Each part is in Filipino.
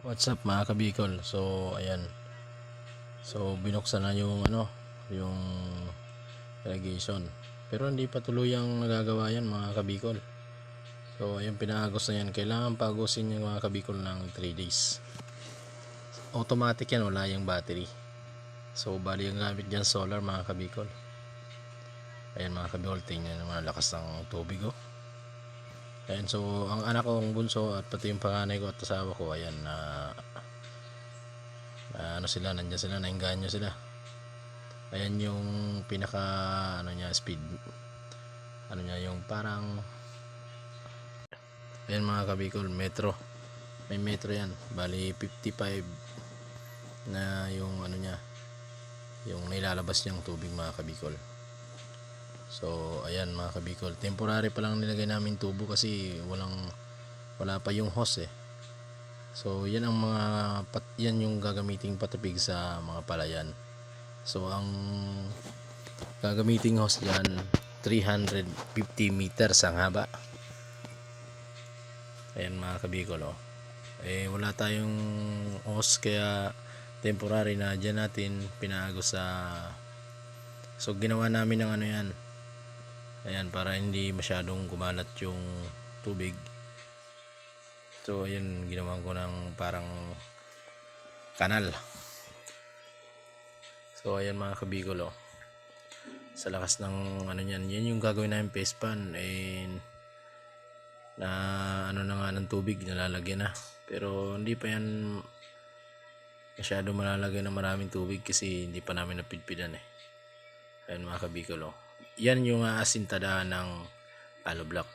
What's up mga kabikol? So ayan. So binuksan na yung yung irrigation. Pero hindi pa tuluyang nagagawa yan mga kabikol. So ayun, pinaagos na yan. Kailangan pagusin yung mga kabikol ng 3 days. Automatic yan, wala yung battery. So bali yung gamit dyan solar mga kabikol. Ayan mga kabikol, tingnan naman lakas ng tubig oh. Ayan, so ang anak kong bunso at pati yung panganay ko at asawa ko, ayan nandiyan sila, nainganyo sila. Ayan yung pinaka niya, speed niya, yung parang ayan mga kabikol, metro, may metro yan, bali 55 na yung niya, yung nilalabas niyang tubig mga kabikol. So ayan mga kabikol, temporary pa lang nilagay namin tubo kasi wala pa yung hose eh. So yan ang yan yung gagamiting patubig sa mga palayan. So ang gagamiting hose dyan 350 meters ang haba. Ayan mga kabikol oh. Wala tayong hose kaya temporary na dyan natin pinaagos sa, so ginawa namin ng yan, ayan, para hindi masyadong kumalat yung tubig. So ayan, ginawa ko ng parang kanal. So ayan mga kabikol oh. Sa lakas ng yan yung gagawin namin face pan, and na na nga ng tubig nalalagyan na, pero hindi pa yan masyado malalagay ng maraming tubig kasi hindi pa namin napidpidan eh. Ayan mga kabikol oh. Yan yung asintadahan ng hollow block.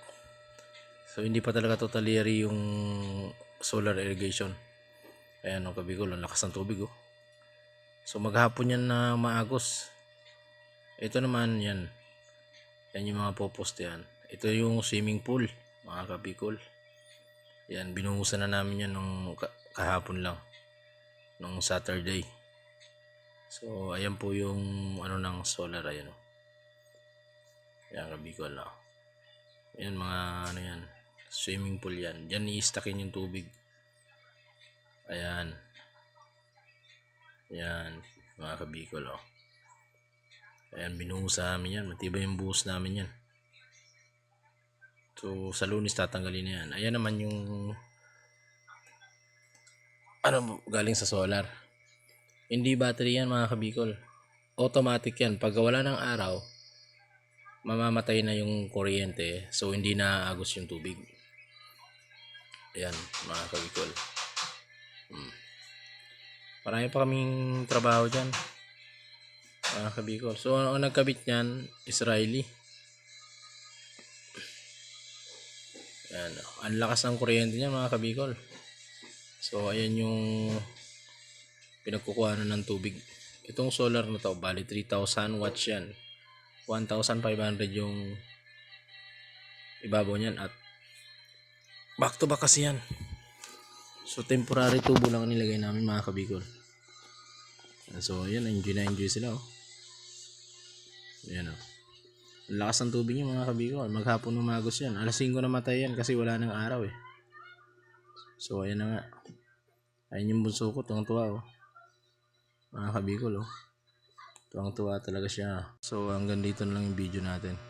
So hindi pa talaga totally yung solar irrigation. Ayan mga kabikol, ang lakas ng tubig oh. So maghapon yan na maagos. Ito naman yan yung mga poposte yan. Ito yung swimming pool mga kabikol. Yan, binuhusan na namin yan nung kahapon lang, nung Saturday. So ayan po yung ng solar, ayan oh. Yan kabikol oh. Yan mga yan, swimming pool yan. Diyan i-stackin yung tubig. Ayan. Yan mga kabikol oh. Ayan, binuhos namin yan. Matibay yung buhos namin yan. So sa Lunes tatanggalin na yan. Ayan naman yung galing sa solar. Hindi battery yan mga kabikol. Automatic yan. Pag wala ng araw, mamamatay na yung kuryente. So hindi na agos yung tubig. Ayan mga kabikol. Marami pa kaming trabaho dyan mga kabikol. So ang nagkabit nyan, Israeli. Ayan, ang lakas ng kuryente niya mga kabikol. So ayan yung pinagkukuha ng tubig. Itong solar na to, bali 3,000 watts yan. 1,500 yung ibabaw niyan, at back to back kasi yan. So temporary tubo lang nilagay namin mga kabikol. So ayan, enjoy sila oh. Ayan oh. Ang lakas ng tubig niya mga kabikol. Maghapon umagos yan. Alas 5 namatay yan kasi wala nang araw eh. So ayan na nga. Ayan yung bunso ko, tuwang-tuwa oh. Mga kabikol oh. Tuwang-tuwa talaga siya. So hanggang dito na lang yung video natin.